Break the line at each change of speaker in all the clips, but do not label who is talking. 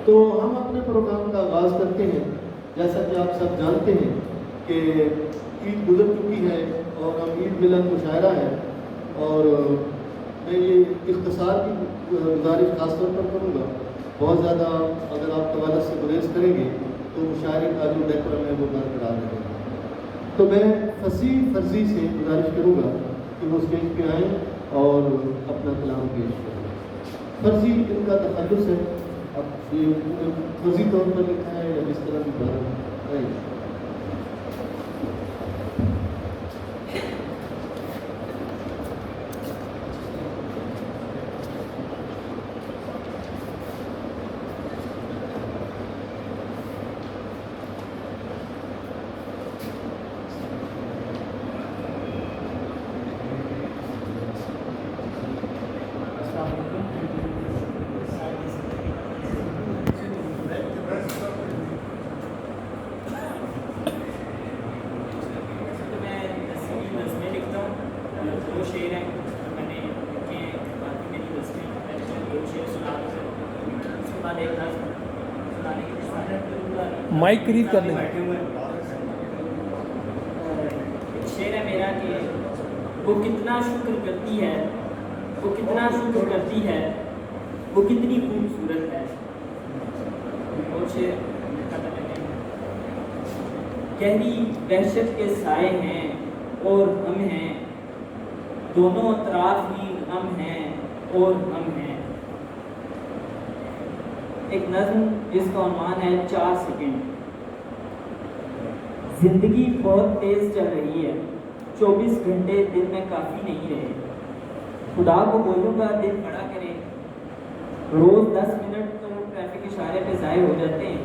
تو ہم اپنے پروگرام کا آغاز کرتے ہیں. جیسا کہ آپ سب جانتے ہیں کہ عید گزر چکی ہے اور اب عید ملن مشاعرہ ہے، اور میں یہ اختصار کی گزارش خاص طور پر کروں گا. بہت زیادہ اگر آپ طوالت سے گریز کریں گے تو مشاعرے کا جو ڈیکورم ہے وہ برقرار رہے گا. تو میں فصیح فرضی سے گزارش کروں گا کہ وہ اسٹیج پہ آئیں اور اپنا کلام پیش کریں. فرضی ان کا تخلص ہے، اب یہ فرضی طور پر لکھا ہے یا جس طرح بھی بات ہے.
مائک قریب کر لیں.
شعر ہے میرا کہ وہ کتنا شکر کرتی ہے، وہ کتنا شکر کرتی ہے، وہ کتنی خوبصورت ہے. اور شعر گہری وحشت کے سائے ہیں اور ہم ہیں، دونوں اطراف ہی ہم ہیں اور ہم ہیں. ایک نظم جس کا عنوان ہے 4 سیکنڈ. زندگی بہت تیز چل رہی ہے، 24 گھنٹے دن میں کافی نہیں رہے. خدا کو بولوں گا دن بڑا کرے، روز 10 منٹ تو ٹریفک اشارے پہ ضائع ہو جاتے ہیں،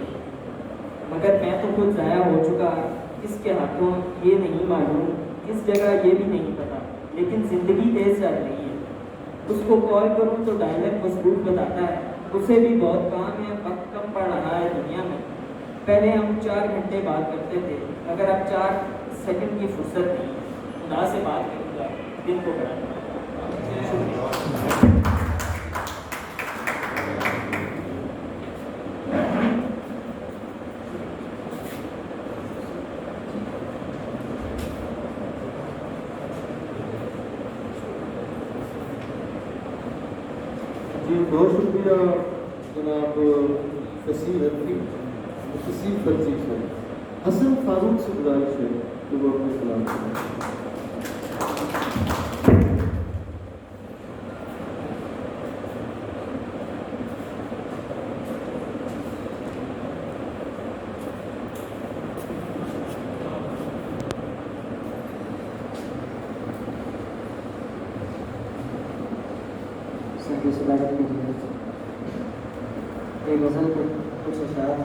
مگر میں تو خود ضائع ہو چکا. کس کے ہاتھوں یہ نہیں معلوم، کس جگہ یہ بھی نہیں پتا، لیکن زندگی تیز چل رہی ہے. اس کو کال کروں تو ڈائلر مضبوط بتاتا ہے، اسے بھی بہت کام ہے، وقت کم پڑ رہا ہے دنیا میں. پہلے ہم 4 گھنٹے بات کرتے تھے، اگر اب 4 سیکنڈ کی فرصت نہیں. خدا سے بات کروں گا دن کو بڑھانا.
جی بہت شکریہ جناب فصیح فرضی سے. حسن فاروق سے گزارش ہے کہ وہ اپنے کلام کریں.
ایک غزل کے کچھ اشعار.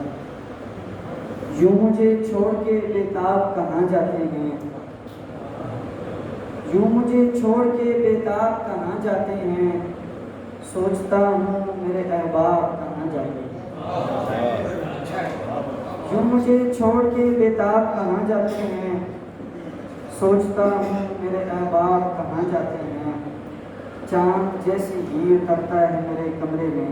یوں مجھے چھوڑ کے بےتاب کہاں جاتے ہیں، یوں مجھے چھوڑ کے بےتاب کہاں جاتے ہیں، سوچتا ہوں میرے احباب کہاں جاتے ہیں. یوں مجھے چھوڑ کے بےتاب کہاں جاتے ہیں، سوچتا ہوں میرے احباب کہاں جاتے ہیں. چاند جیسی ہی اترتا ہے میرے کمرے میں،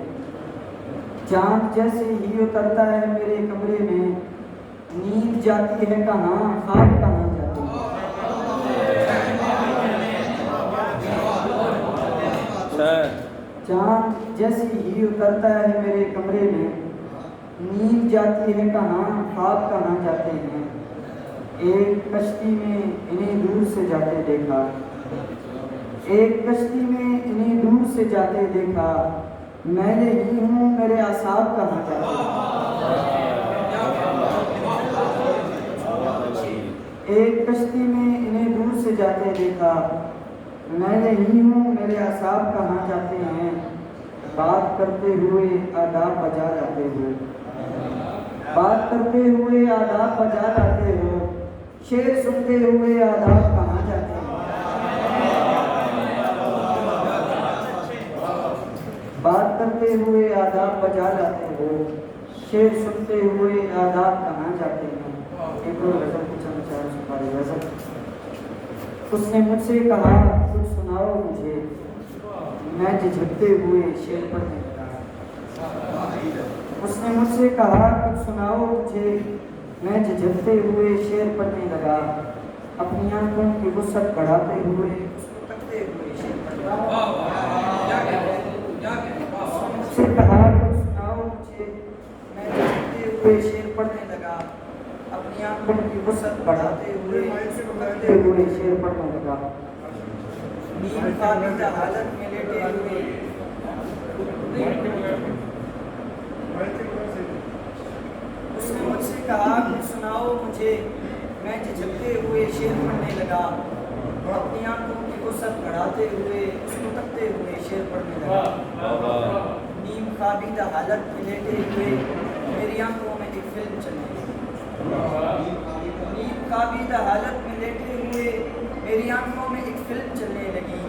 چاند جیسے ہی اترتا ہے میرے کمرے میں. نیند جاتی ہے کہاں، خواب کہاں جاتے ہیں. چاند جیسی ہی اترتا ہے میرے کمرے میں، نیند جاتی ہے کہاں، خواب کہاں جاتے ہیں. ایک کشتی میں انہیں دور سے جاتے دیکھا، ایک کشتی میں انہیں دور سے جاتے دیکھا. میں یہی ہوں میرے اعصاب کہاں جاتے ہیں. ایک کشتی میں انہیں دور سے جاتے دیکھا، میں یہی ہوں میرے اعصاب کہاں جاتے ہیں. بات کرتے ہوئے آداب بجا لاتے ہو، بات کرتے ہوئے آداب بجا لاتے ہو. شعر سنتے ہوئے آداب کہاں جاتے ہیں. بات کرتے ہوئے آداب بجا لاتے ہو، شعر سنتے ہوئے آداب کہاں جاتے ہیں. ایک اور غزل کی چند چار سپاری غزل. اس نے مجھ سے کہا کچھ سناؤ مجھے، میں جھجکتے ہوئے شعر پڑھنے لگا. कहा कुछ सुनाओ मुझे, मैं झिझकते हुए शेर पढ़ने लगा, अपनी आंखों की वुसअत बढ़ाते हुए उसको तकते हुए शेर पढ़ने लगा। मुझसे कहा कुछ सुनाओ मुझे, मैं झिझकते हुए शेर पढ़ने लगा, अपनी आंखों की वुसअत बढ़ाते हुए उसको तकते हुए शेर पढ़ने लगा। नींद ख्वाबीदा हालत में लेटे हुए उसने मुझसे कहा कि सुनाओ मुझे, मैं झिझकते हुए शेर पढ़ने लगा, अपनी आंखों की वुसअत बढ़ाते हुए उसको तकते हुए शेर पढ़ने लगा। नींद ख्वाबीदा हालत में लेटे हुए मेरी आंखों में एक फिल्म चलने लगी। नींद ख्वाबीदा हालत में लेटे हुए मेरी आंखों में एक फिल्म चलने लगी,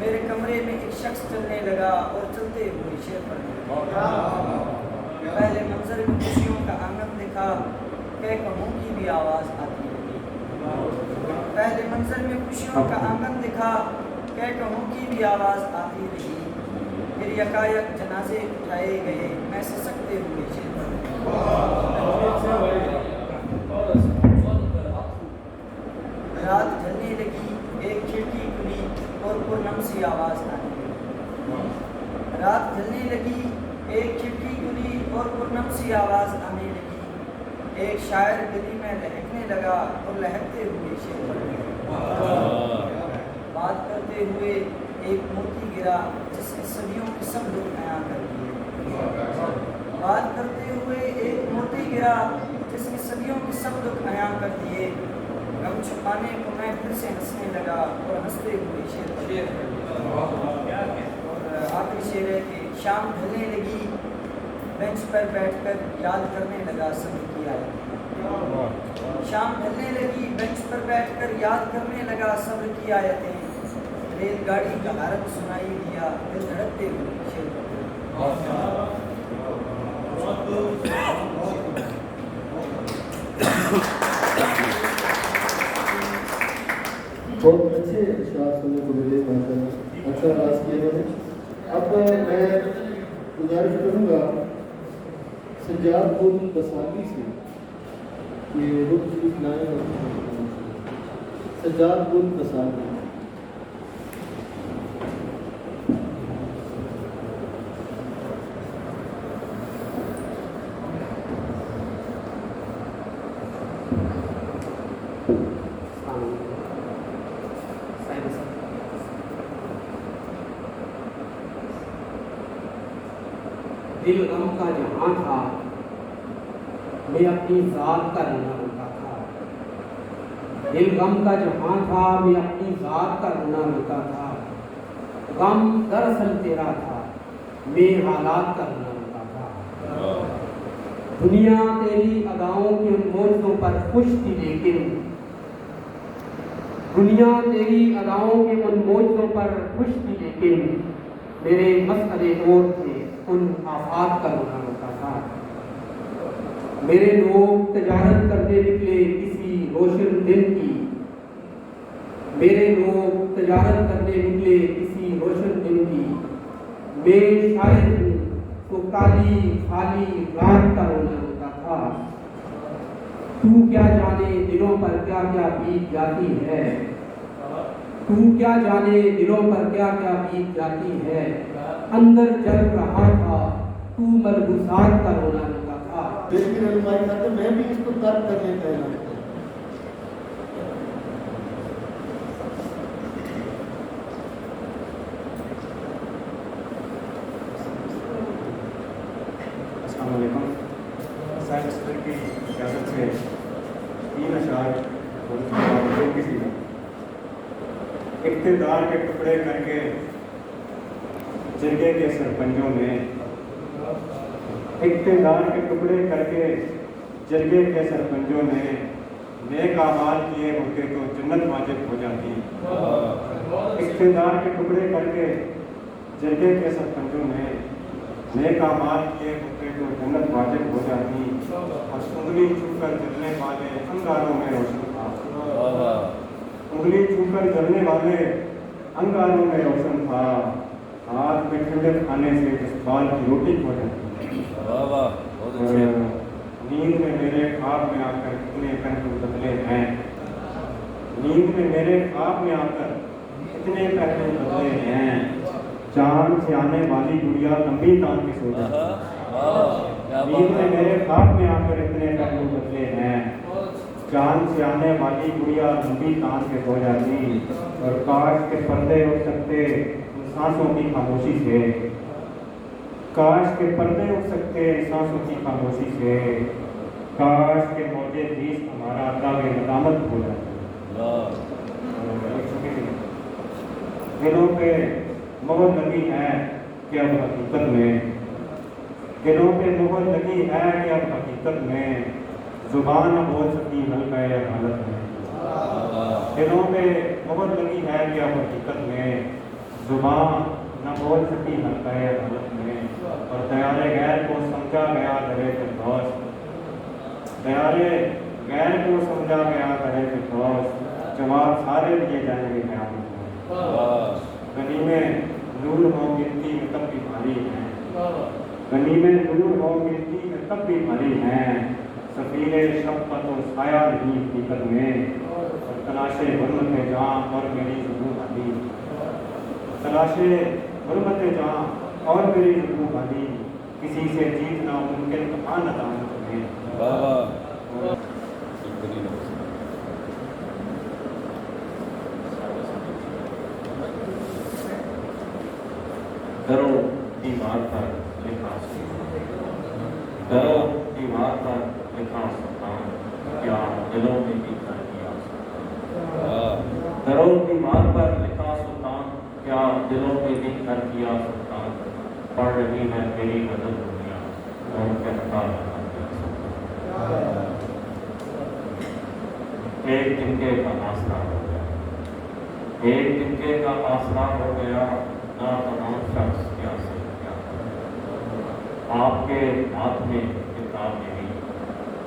मेरे कमरे में एक शख्स चलने लगा और चलते हुए शेर पढ़ने लगा। पहले मंजर में खुशियों का आंगन दिखा, कह कहूँ की भी आवाज़ आती लगी। पहले मंजर में खुशियों का आंगन दिखा, कह कहूँ की भी आवाज़ आती रही, फिर यकायक जनाजे उठाए गए, मैं सिसकते हुए शेर पढ़ने लगा। रात ढलने लगी, एक खिड़की खुली और पूनम सी आवाज़ आने लगी। रात ढलने लगी, एक खिड़की खुली और पूनम सी आवाज़ आने लगी, एक शायर गली में लहकने लगा और लहकते हुए शेर पढ़ने लगा। बात करते हुए एक मोती गिरा जिसने सदियों के सब दुख बयां कर दिए। बात करते हुए एक मोती गिरा जिसने सदियों के सब दुख बयां कर दिए, गम छुपाने को मैं फिर से हंसने लगा और हंसते हुए शेर पढ़ने लगा। और आखिरी शेर है कि शाम ढलने लगी, बेंच पर बैठकर याद करने लगा सब्र की आयत। शाम ढलने लगी, बेंच पर बैठकर याद करने लगा सब्र की आयतें, रेलगाड़ी का हरक सुनाई दिया, दिल धड़कते हुए शेर पढ़ने लगा।
बहुत अच्छे अशार सुनने को मिले, माशाल्लाह अच्छा राज किया मैंने। अब मैं गुजारिश करूँगा सज्जाद बुल बसाती से ये रुख शरीफ लाए हैं। सज्जाद बुल बसाती।
दिल गम का जहाँ था, मैं अपनी ज़ात का रोना रोता था। दिल गम का जहाँ था, मैं अपनी ज़ात का रोना रोता था। गम दरअसल तेरा था, मैं हालात का रोना रोता था। दुनिया तेरी अदाओं के उन मौजों पर खुश थी, लेकिन दुनिया तेरी अदाओं के उन मौजों पर खुश थी, लेकिन मेरे मसले और थे, उन आफात का रोना रोता था। मेरे लोग तजारत करने निकले किसी रोशन दिन की, मेरे लोग तजारत करने निकले किसी रोशन दिन की, मैं शायद हूँ तो काली खाली रात का रोना रोता था। तू क्या जाने दिलों पर क्या क्या बीत जाती है, तू क्या जाने दिलों पर क्या क्या बीत जाती है। अंदर जल रहा था, तू मलबूसात का रोना रोता था।
देश की रहनुमाई करते मैं भी इसको तर्क करने का ऐलान करूं।
अस्सलाम वालेकुम। साहिब सदर की इजाज़त से 3 अशार किसी इक़्तिदार के टुकड़े करके जरगे के सरपंचों में, इक़्तिदार के टुकड़े करके जरगे के सरपंचों ने नेक आमाल किए होते तो जन्नत वाजिब हो जाती। इक़्तिदार के टुकड़े करके जरगे के सरपंचों ने नेक आमाल किए होते तो जन्नत वाजिब हो जाती। और उंगली छूकर जलने वाले अंगारों में रोशन था, उंगली छूकर जलने वाले अंगारों में रोशन था। हाथ में ठंडे खाने से जज्बात की रोटी हो जाती। ख्वाब में आकर इतने पहलू बदले हैं, नींद में मेरे ख्वाब में आकर इतने पहलू बदले हैं, चांद से आने वाली गुड़िया लंबी तान के सो जाती, नींद में मेरे ख्वाब में आकर इतने पहलू बदले हैं, चांद से आने वाली गुड़िया लंबी तान के सो जाती, और काश के पर्दे उठ सकते सांसों की खामोशी से, काश के पर्दे उठ सकते सांसों की खामोशी से, काश के मौजे बीच हमारा दावे नदामत हो जाती। दिलों पे मोहर लगी है कि अब हकीकत में, दिलों पे मोहर लगी है कि अब हकीकत में जुबान न बोल सकी हल्का हालत में, दिलों पे मोहर लगी है कि अब हकीकत में जुबान न बोल सकी हल्का हालत में, और दयारे गैर को समझा गया दरे फिरदौस, दयारे गैर को समझा गया दरे फिरदौस, जवाब सारे दिए जाएंगे क़यामत में। गनीमे नूर हो गिनती में तब भी भारी हैं, गनीमे नूर हो गिनती में तब भी भारी हैं, सफीरे शफ़क़त और साया नहीं हकीकत में, और तलाशे हुर्मत जहाँ और मेरी ज़ुनून अली, तलाशे हुर्मत जहाँ और मेरी ज़ुनून अली, किसी से जीतना मुमकिन कहाँ नदामत में।
दरो दीवार पर लिखा दरो दीवार पर लिखा सुल्तान, क्या दिलों में भी कर दिया सुल्तान, दरो दीवार पर लिखा सुल्तान, क्या दिलों में भी कर दिया सुल्तान, पढ़ रही है मेरी गजल दुनिया, और कहता एक तिनके का आसरा हो गया, एक तिनके का आसरा हो गया, ना तमाम शख्स क्या से क्या, आपके हाथ में किताब मेरी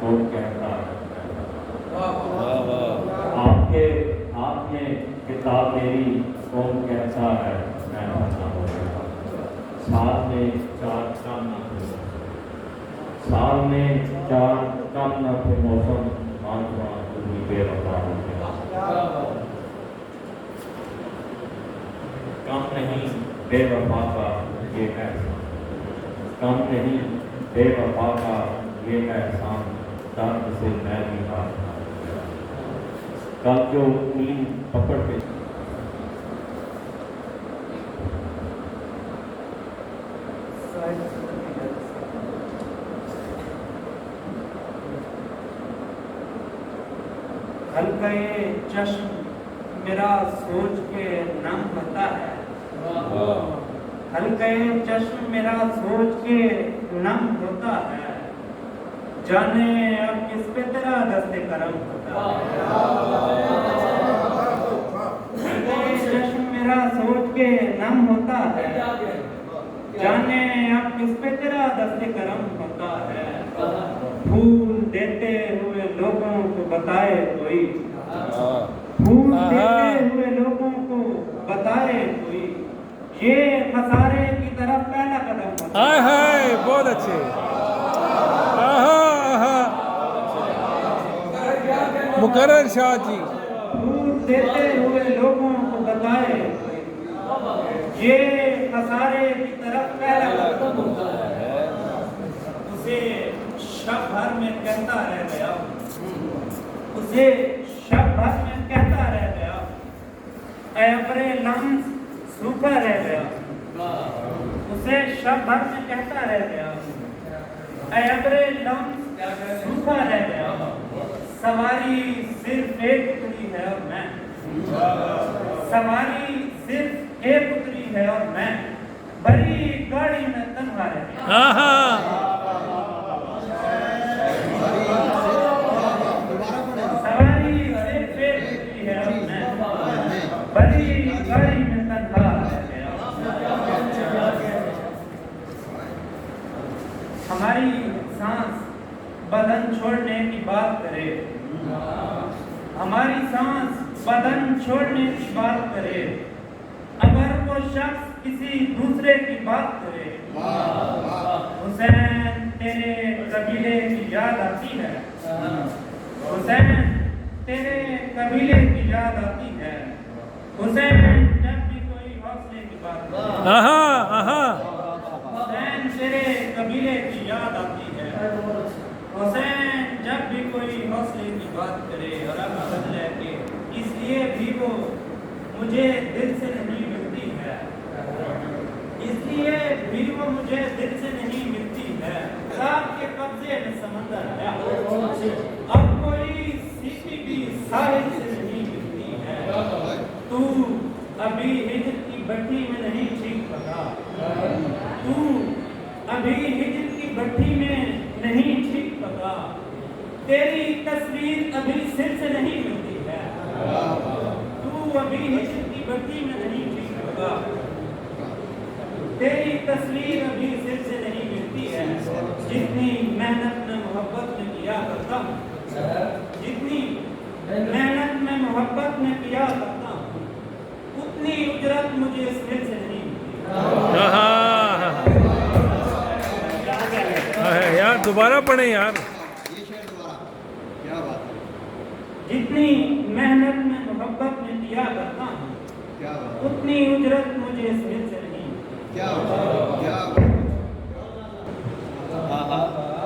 कौन कहता है, आपके हाथ में किताब मेरी कौन कहता है मैं बता हो गया, साल में चार कम न थे, साल में चार कम न थे मौसम, मानवा तुम्हें बेवफा हो गया, कम नहीं बेवफा का ये एहसान, कम नहीं बेवफा का ये एहसान, दर्द से मैं भी हाथ कल जो नींद पकड़ के
हल्के चश्म मेरा सोच के नम होता है, हल्के चश्म मेरा सोच के नम होता है, जाने अब किस पे तेरा दस्ते करम होता है, हल्के चश्म मेरा सोच के नम होता है, जाने अब किस पे तेरा दस्ते करम होता है, फूल देते हुए लोगों को बताए कोई, फूल देते हुए लोगों को बताए कोई, ये खसारे की तरफ पहला कदम होता है।
हाय बहुत अच्छे। मुकर्रर शाह जी।
फूल देते हुए लोगों को बताए ये खसारे की तरफ पहला कदम होता है। उसे शब भर में कहता रह गया, उसे शब भर में कहता रह गया, ऐबरे लम्स सूखा रह गया, उसे शब भर में कहता रह गया, ऐबरे लम्स सूखा रह गया, सवारी सिर्फ एक उतरी है और मैं, सवारी सिर्फ एक उतरी है और मैं, बड़ी गाड़ी में तन्हा रह गया। सवारी सिर्फ एक उतरी है और मैं, बड़ी गाड़ी में तन्हा रह गया। हमारी सांस बदन छोड़ने की बात करे, हमारी सांस बदन छोड़ने की बात करे, अगर वो शख्स किसी दूसरे की बात करे, हुसैन तेरे कबीले की याद आती है, हुसैन तेरे कबीले की याद आती है, हुसैन जब भी कोई हौसले की बात करे,
आहा आहा
हुसैन तेरे कबीले की याद आती है, हुसैन जब भी कोई हौसले की बात करे और अब बदले के इसलिए भी वो मुझे दिल से नहीं मिलती है, इसलिए भी वो मुझे दिल से नहीं मिलती है। ख्वाब के कब्जे में समंदर है, अब कोई सीटी भी साहिल से नहीं मिलती है, तू अभी हिजर की भट्टी में नहीं ठीक पका, तू अभी हिजर की भट्टी में नहीं ठीक पका, तेरी तस्वीर अभी सिर से नहीं मिलती है, तू अभी हिजर की भट्टी में नहीं ठीक पका, तेरी तस्वीर अभी सिर से नहीं मिलती है। जितनी मेहनत में मोहब्बत में किया करता हूँ, जितनी मेहनत में मोहब्बत में किया करता हूँ, उतनी उजरत मुझे इस दिल से नहीं मिलती।
यार दोबारा पढ़े यार।
जितनी मेहनत में मोहब्बत में किया करता हूँ, उतनी उजरत मुझे इस दिल से नहीं।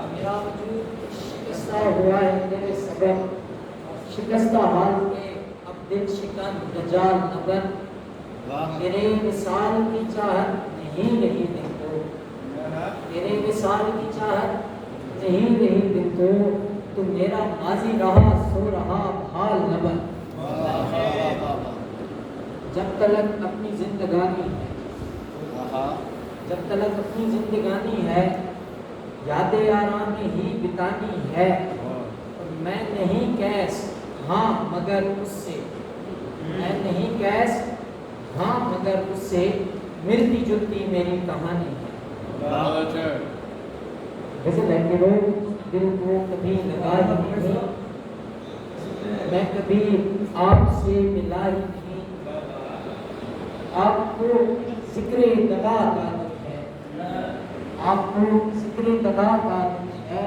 मेरा वजूद शिकस्ता हुआ है मेरे सबब, शिकस्ता हाल में अब दिल शिकन दजाल न बन, तेरे विसाल की चाहत नहीं रही दिल को, तेरे विसाल की चाहत नहीं रही दिल को, तू मेरा माजी रहा सो रहा हाल न बन। जब तलक अपनी जिंदगानी है, जब तलक अपनी जिंदगानी है, यादें आरामी ही बितानी है, और मैं नहीं कैस हाँ मगर उससे, मैं नहीं कैस हाँ मगर उससे, मिलती जुलती मेरी कहानी है। गज़ल है कि वो दिल को कभी लगा ही नहीं, मैं कभी आपसे मिला ही नहीं, आपको ज़िक्र दगा का है, आपको ज़िक्र दगा का है,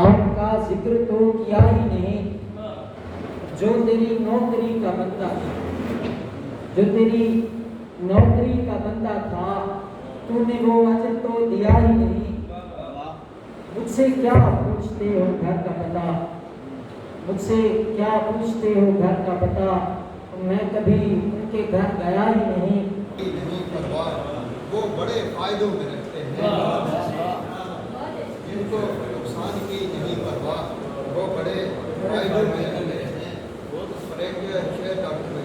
आपका जिक्र तो किया ही नहीं, जो तेरी नौकरी का बंदा, जो तेरी नौकरी का बंदा था, तूने वो अजर तो दिया ही नहीं। मुझसे क्या पूछते हो घर का पता, मुझसे क्या पूछते हो घर का पता, मैं कभी उनके घर गया ही नहीं।
नहीं परवाह, वो बड़े फायदों में रखते हैं, जिनको नुकसान की नहीं परवाह, वो बड़े फायदों में रखते हैं। और एक शेर डॉक्टर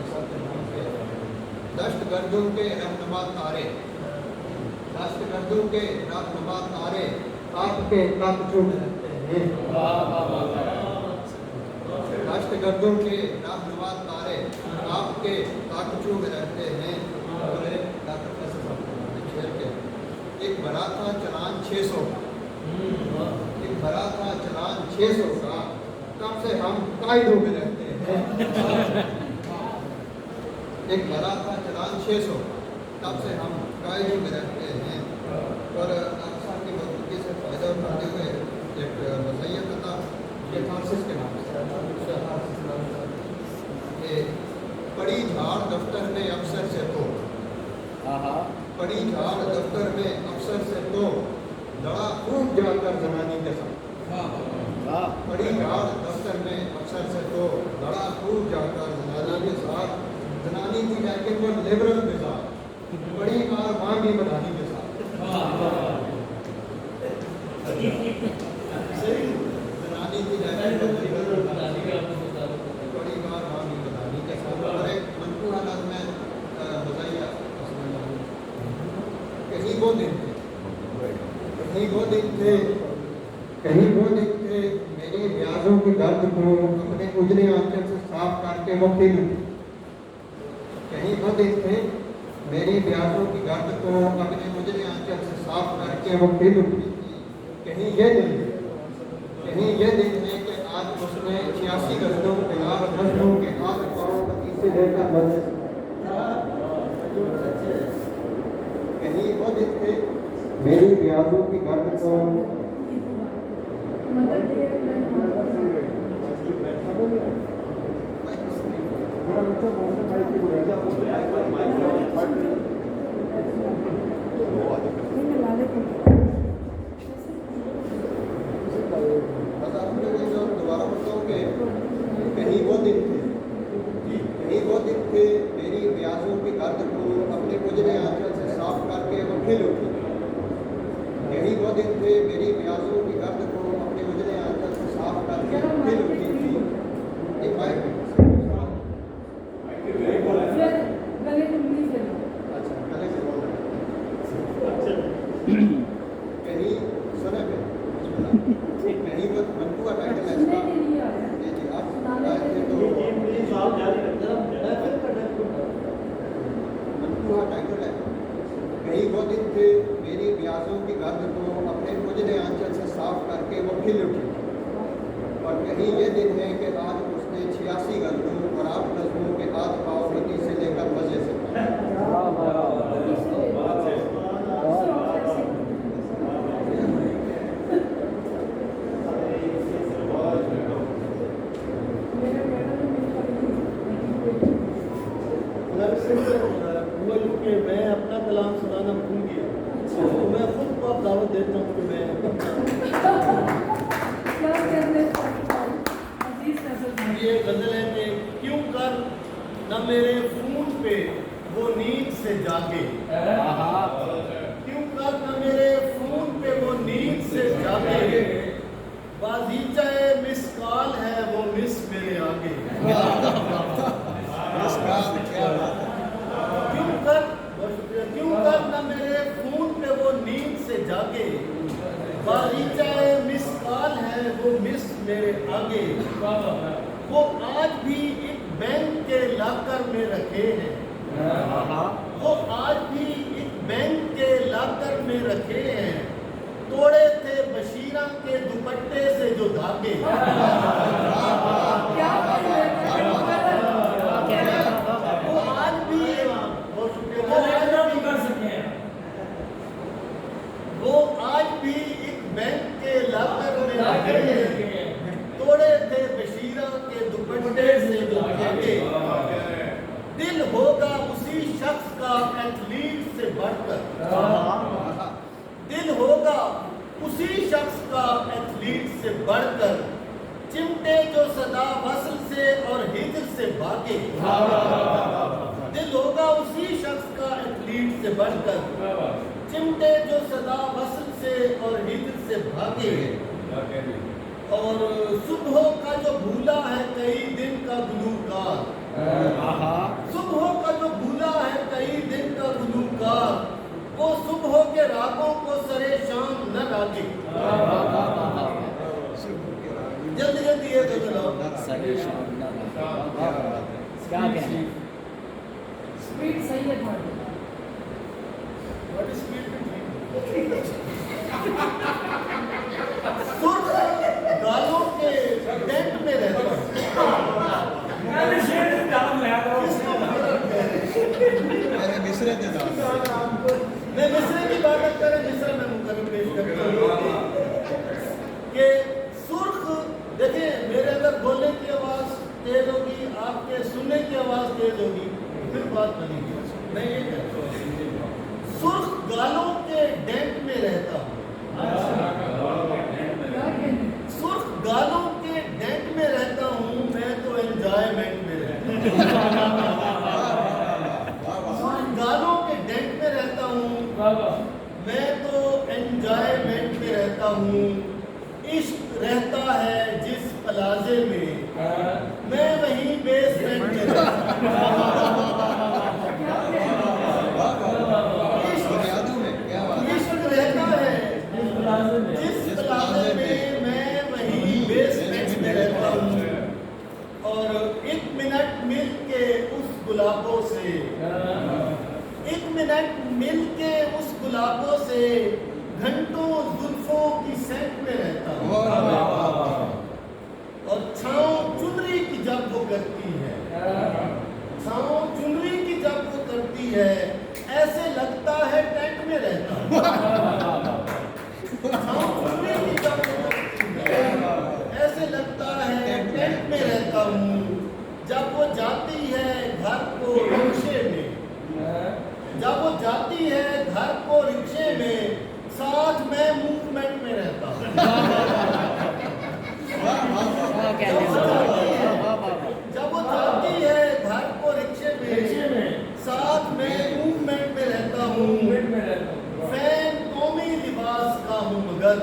दश्त गर्दों के रहनुमा तारे, दश्त गर्दों के रहनुमा तारे
आपके ताकचों में रहते हैं।
दश्त गर्दों के रहनुमा तारे आपके ताकचों में रहते हैं। और एक बड़ा था चलान 600 का, एक बड़ा था चलान 600 का, तब से हम कायदों में रहते हैं। एक बड़ा था चलान 600, तब से हम कायदों में रहते हैं। और अक्सर की मौजूदगी से फायदा उठाते हुए एक वसीयत था ये फ्रांसिस के नाम से, बड़ी झाड़ दफ्तर में अफसर से तो, बड़ी झाड़ दफ्तर में अफसर से तो, लड़ा खूब जाकर जनानी के साथ। बड़ी झाड़ दफ्तर में अफसर से तो, लड़ा खूब जाकर जनानी के साथ। जनानी की जाके वो लिबरल मिजाज, बड़ी बार माँ भी बनानी के साथ। जनानी की जाके बड़ी बार माँ भी बनानी के साथ। और एक मनकू हालत में बताइए, कहीं वो दिन थे, कहीं वो दिन थे, कहीं वो दिन थे, मेरी ब्याजों के दर्द को अपने उजले आंचल से साफ करके वो फिर, कहीं वो दिन थे, मेरी ब्याजों की गर्द को अपने उजले आंचल से साफ करके वो फिर उठी। कहीं ये दिन, कहीं ये दिन है कि आज उसने 86 गजलों के खिलाफ गजलों के हाथ पाँव से लेकर बंद। कहीं वो दिन थे, मेरी ब्याजों की गर्द को बस आपने ये जो दोबारा बताओ कि कहीं वो दिन थे, कहीं वो दिन थे मेरी ब्याजों की गर्द को अपने उजले आंचल से साफ करके वो खिल उठी। यही वो दिन थे मेरी ब्याजों की गर्द को अपने उजले आंचल से साफ करके खिल उठी थी। एक बार अच्छा गले से बोल रहे कहीं सुने पे कहीं वो मंटू का टाइटल है इसका। जी जी आप आए थे तो मंटू का टाइटल है कहीं वो दिन थे मेरी ब्याजों की गर्द को अपने उजले आंचल से साफ करके वो खिल उठी। और कहीं ये दिन है कि आज उसने 86 गजलों और 8 नज़मों के हाथ पाँव गति से लेकर मजे से
हुआ यूँ कि मैं अपना कलाम सुनाना भूल गया, तो मैं खुद को अब दावत देता हूँ कि मैं ये गजल है कि क्यों कर न मेरे खून पे वो नींद से जागे, क्यों कर न मेरे खून पे वो नींद से जागे, बाजीचाए मिस कॉल है वो मिस मेरे आगे। क्यों कर न मेरे खून पे वो नींद से जागे, बाजीचाए मिस कॉल है वो मिस मेरे आगे। वो आज भी एक बैंक के लॉकर में रखे हैं, वो आज भी एक बैंक के लॉकर में रखे हैं, तोड़े थे बशीरा के दुपट्टे से जो धागे। वो आज भी वो आज भी एक बैंक के लॉकर में रखे हैं, तोड़े थे बशीरा के दुपट्टे से जो धागे। दिल होगा उसी शख्स का एथलीट से बढ़कर, दिल होगा उसी शख्स का एथलीट से बढ़कर, चिमटे जो सदा वसल से और हिजर से भागे। दिल होगा उसी शख्स का एथलीट से बढ़कर, चिमटे जो सदा वसल से और हिजर से भागे। और सुबह का जो भूला है कई दिन का गुलूकार, सुबह का जो भूला है कई दिन का गुलूकार, वो सुबह के रागों को सरे शाम न लागे। जल्दी जल्दी ये तो चलो
स्पीड सही है तुम्हारी।
What is speed? सुर्ख गालों के डेंट में रहता हूँ।
मिसरे दे दाम
मैं मिसरे की बात करें, मिसरा मैं मुकर्रम पेश करता हूँ कि सुर्ख देखिए मेरे अगर बोलने की आवाज़ तेज होगी, आपके सुनने की आवाज़ तेज होगी, फिर बात बनेगी। मैं ये कहता हूँ सुर्ख गालों के डेंट में रहता हूँ, सुर्ख गालों के डेंट में रहता हूँ, मैं तो एंजॉयमेंट में रहता हूँ। सुर्ख गालों के डेंट में रहता हूँ, मैं तो एंजॉयमेंट में रहता हूँ। इश्क रहता है जिस प्लाजे में, मैं वहीं बेसमेंट में रहता हूँ। इश्क रहता है जिस प्लाजे में, मैं वहीं बेसमेंट में रहता हूँ। और एक मिनट मिल के उस गुलाबों से, एक मिनट मिल के उस गुलाबों से, घंटों जुल्फों की सेंट में रहता हूँ। और छाँव चुनरी की जब वो करती है, छाँव घर को रिक्शे में, जब वो जाती है घर को रिक्शे में, साथ में मूवमेंट में रहता हूँ। जब वो जाती है घर को रिक्शे में, साथ में मूवमेंट में रहता हूँ। फैन कौमी लिबास का हूँ मगर,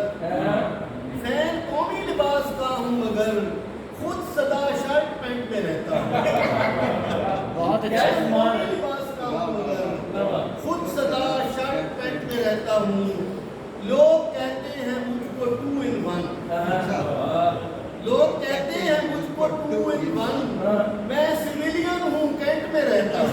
फैन कौमी लिबास का हूँ मगर, खुद सदा शर्ट पैंट में रहता हूँ।
बहुत अच्छा।
फैन कौमी लिबास का हूँ मगर, खुद सदा शर्ट पैंट में रहता हूँ। लोग कहते हैं मुझको 2 in 1, लोग कहते हैं मुझको 2 in 1, मैं सिविलियन हूँ कैंट में रहता हूँ।